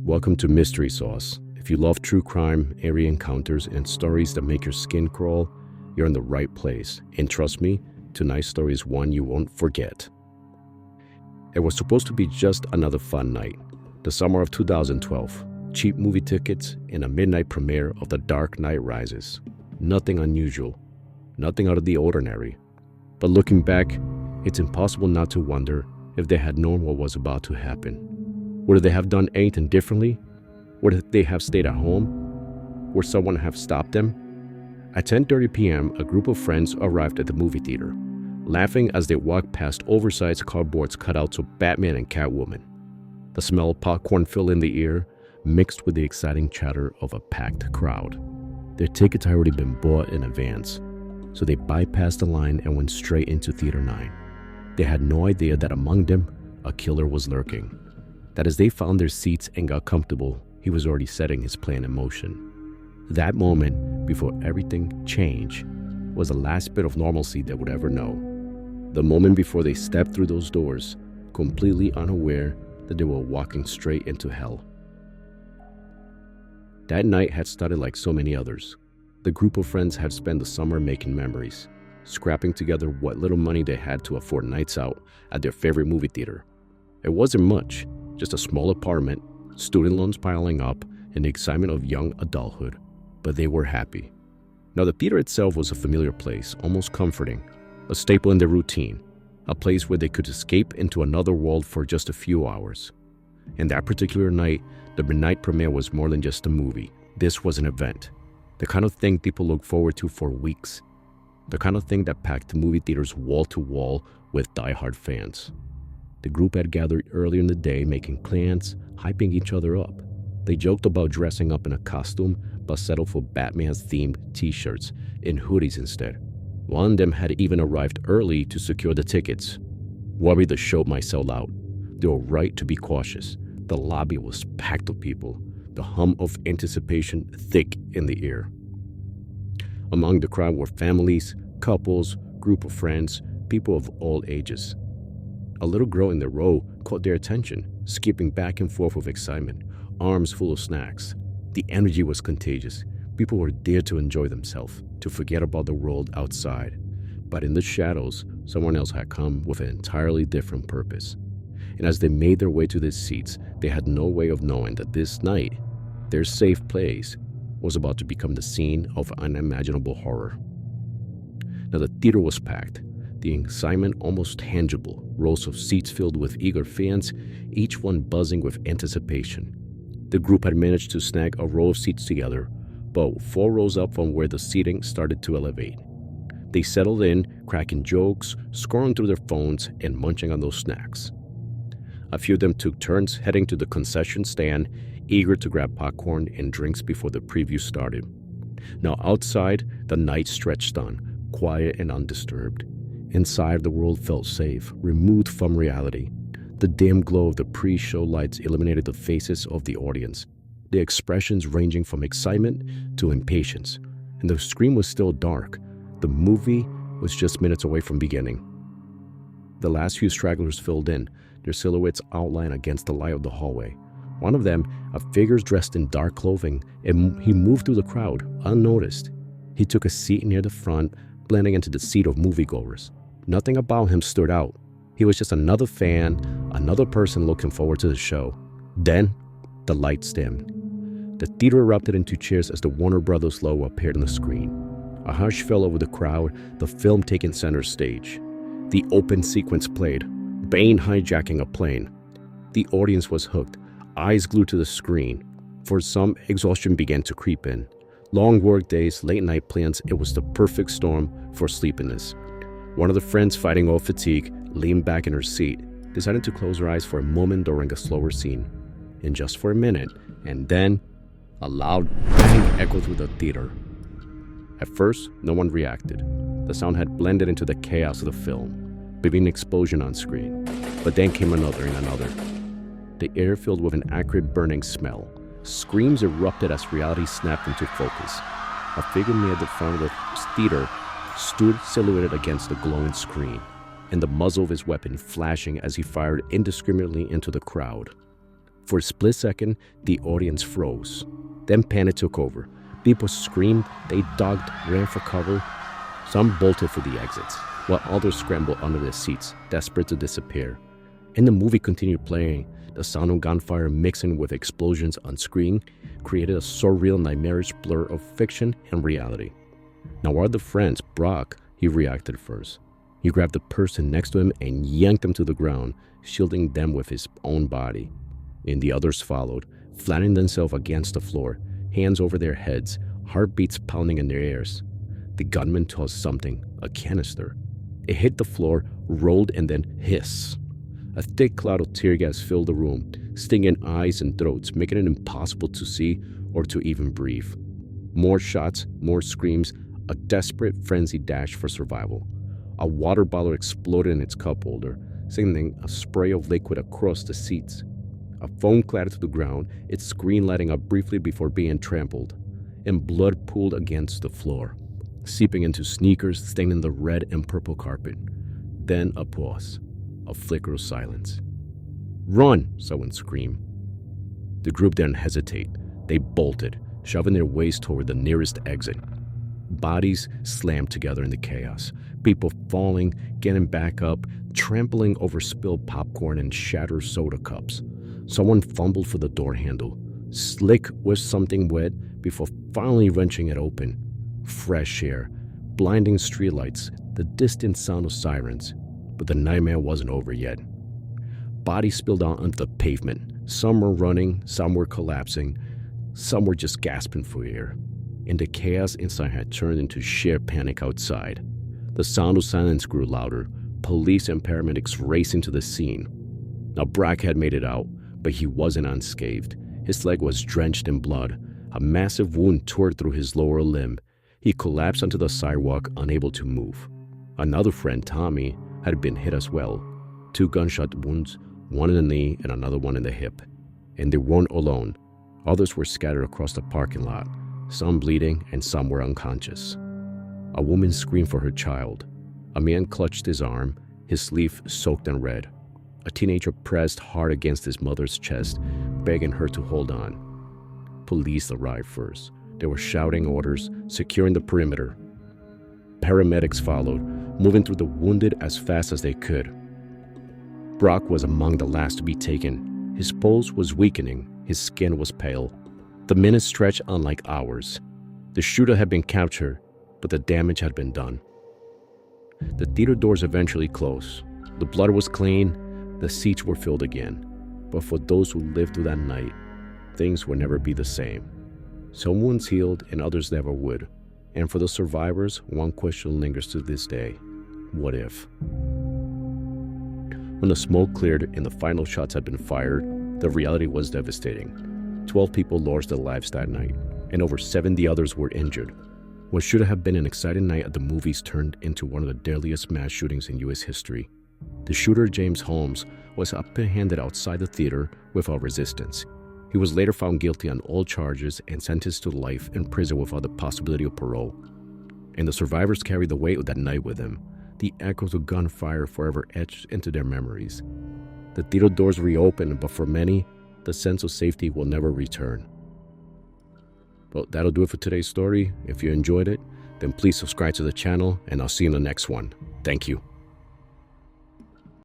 Welcome to Mystery Sauce. If you love true crime, eerie encounters, and stories that make your skin crawl, you're in the right place. And trust me, tonight's story is one you won't forget. It was supposed to be just another fun night. The summer of 2012. Cheap movie tickets and a midnight premiere of The Dark Knight Rises. Nothing unusual. Nothing out of the ordinary. But looking back, it's impossible not to wonder if they had known what was about to happen. Would they have done anything differently? Would they have stayed at home? Would someone have stopped them? At 10:30 p.m., a group of friends arrived at the movie theater, laughing as they walked past oversized cardboards cut out of Batman and Catwoman. The smell of popcorn filled in the air, mixed with the exciting chatter of a packed crowd. Their tickets had already been bought in advance, so they bypassed the line and went straight into Theater 9. They had no idea that among them, a killer was lurking. That as they found their seats and got comfortable, he was already setting his plan in motion. That moment, before everything changed, was the last bit of normalcy they would ever know. The moment before they stepped through those doors, completely unaware that they were walking straight into hell. That night had started like so many others. The group of friends had spent the summer making memories, scrapping together what little money they had to afford nights out at their favorite movie theater. It wasn't much, just a small apartment, student loans piling up, and the excitement of young adulthood. But they were happy. Now, the theater itself was a familiar place, almost comforting, a staple in their routine, a place where they could escape into another world for just a few hours. And that particular night, the midnight premiere was more than just a movie. This was an event, the kind of thing people look forward to for weeks, the kind of thing that packed the movie theaters wall to wall with diehard fans. The group had gathered earlier in the day, making plans, hyping each other up. They joked about dressing up in a costume, but settled for Batman-themed t-shirts and hoodies instead. One of them had even arrived early to secure the tickets. Worried the show might sell out, they were right to be cautious. The lobby was packed with people, the hum of anticipation thick in the air. Among the crowd were families, couples, group of friends, people of all ages. A little girl in the row caught their attention, skipping back and forth with excitement, arms full of snacks. The energy was contagious. People were there to enjoy themselves, to forget about the world outside. But in the shadows, someone else had come with an entirely different purpose. And as they made their way to their seats, they had no way of knowing that this night, their safe place, was about to become the scene of unimaginable horror. Now, the theater was packed. The excitement almost tangible, rows of seats filled with eager fans, each one buzzing with anticipation. The group had managed to snag a row of seats together, but 4 rows up from where the seating started to elevate. They settled in, cracking jokes, scrolling through their phones, and munching on those snacks. A few of them took turns heading to the concession stand, eager to grab popcorn and drinks before the preview started. Now outside, the night stretched on, quiet and undisturbed. Inside, the world felt safe, removed from reality. The dim glow of the pre-show lights illuminated the faces of the audience, their expressions ranging from excitement to impatience. And the screen was still dark. The movie was just minutes away from beginning. The last few stragglers filled in, their silhouettes outlined against the light of the hallway. One of them, a figure dressed in dark clothing, and he moved through the crowd, unnoticed. He took a seat near the front, blending into the sea of moviegoers. Nothing about him stood out. He was just another fan, another person looking forward to the show. Then, the lights dimmed. The theater erupted into cheers as the Warner Brothers logo appeared on the screen. A hush fell over the crowd, the film taking center stage. The open sequence played, Bane hijacking a plane. The audience was hooked, eyes glued to the screen. For some, exhaustion began to creep in. Long work days, late night plans, it was the perfect storm for sleepiness. One of the friends, fighting off fatigue, leaned back in her seat, deciding to close her eyes for a moment during a slower scene. And just for a minute, and then a loud bang echoed through the theater. At first, no one reacted. The sound had blended into the chaos of the film, leaving an explosion on screen. But then came another and another. The air filled with an acrid burning smell. Screams erupted as reality snapped into focus. A figure near the front of the theater stood silhouetted against the glowing screen, and the muzzle of his weapon flashing as he fired indiscriminately into the crowd. For a split second, the audience froze. Then panic took over. People screamed, they dogged, ran for cover. Some bolted for the exits, while others scrambled under their seats, desperate to disappear. And the movie continued playing. The sound of gunfire mixing with explosions on screen created a surreal, nightmarish blur of fiction and reality. Now, our other friends, Brock, he reacted first. He grabbed the person next to him and yanked them to the ground, shielding them with his own body. And the others followed, flattening themselves against the floor, hands over their heads, heartbeats pounding in their ears. The gunman tossed something, a canister. It hit the floor, rolled, and then hissed. A thick cloud of tear gas filled the room, stinging eyes and throats, making it impossible to see or to even breathe. More shots, more screams, a desperate, frenzied dash for survival. A water bottle exploded in its cup holder, sending a spray of liquid across the seats. A phone clattered to the ground, its screen lighting up briefly before being trampled, and blood pooled against the floor, seeping into sneakers, staining the red and purple carpet. Then a pause, a flicker of silence. "Run!" someone screamed. The group didn't hesitate. They bolted, shoving their ways toward the nearest exit. Bodies slammed together in the chaos, people falling, getting back up, trampling over spilled popcorn and shattered soda cups. Someone fumbled for the door handle, slick with something wet before finally wrenching it open. Fresh air, blinding streetlights, the distant sound of sirens. But the nightmare wasn't over yet. Bodies spilled out onto the pavement. Some were running, some were collapsing, some were just gasping for air. And the chaos inside had turned into sheer panic outside. The sound of silence grew louder, police and paramedics racing to the scene. Now Brock had made it out, but he wasn't unscathed. His leg was drenched in blood. A massive wound tore through his lower limb. He collapsed onto the sidewalk, unable to move. Another friend, Tommy, had been hit as well. 2 gunshot wounds, one in the knee and another one in the hip. And they weren't alone. Others were scattered across the parking lot, some bleeding and some were unconscious. A woman screamed for her child. A man clutched his arm, his sleeve soaked in red. A teenager pressed hard against his mother's chest, begging her to hold on. Police arrived first. They were shouting orders, securing the perimeter. Paramedics followed, moving through the wounded as fast as they could. Brock was among the last to be taken. His pulse was weakening, his skin was pale. The minutes stretched unlike hours. The shooter had been captured, but the damage had been done. The theater doors eventually closed. The blood was clean, the seats were filled again. But for those who lived through that night, things would never be the same. Some wounds healed and others never would. And for the survivors, one question lingers to this day. What if? When the smoke cleared and the final shots had been fired, the reality was devastating. 12 people lost their lives that night, and over 70 others were injured. What should have been an exciting night at the movies turned into one of the deadliest mass shootings in U.S. history. The shooter, James Holmes, was apprehended outside the theater without resistance. He was later found guilty on all charges and sentenced to life in prison without the possibility of parole. And the survivors carried the weight of that night with them, the echoes of gunfire forever etched into their memories. The theater doors reopened, but for many, the sense of safety will never return. Well, that'll do it for today's story. If you enjoyed it, then please subscribe to the channel, and I'll see you in the next one. Thank you.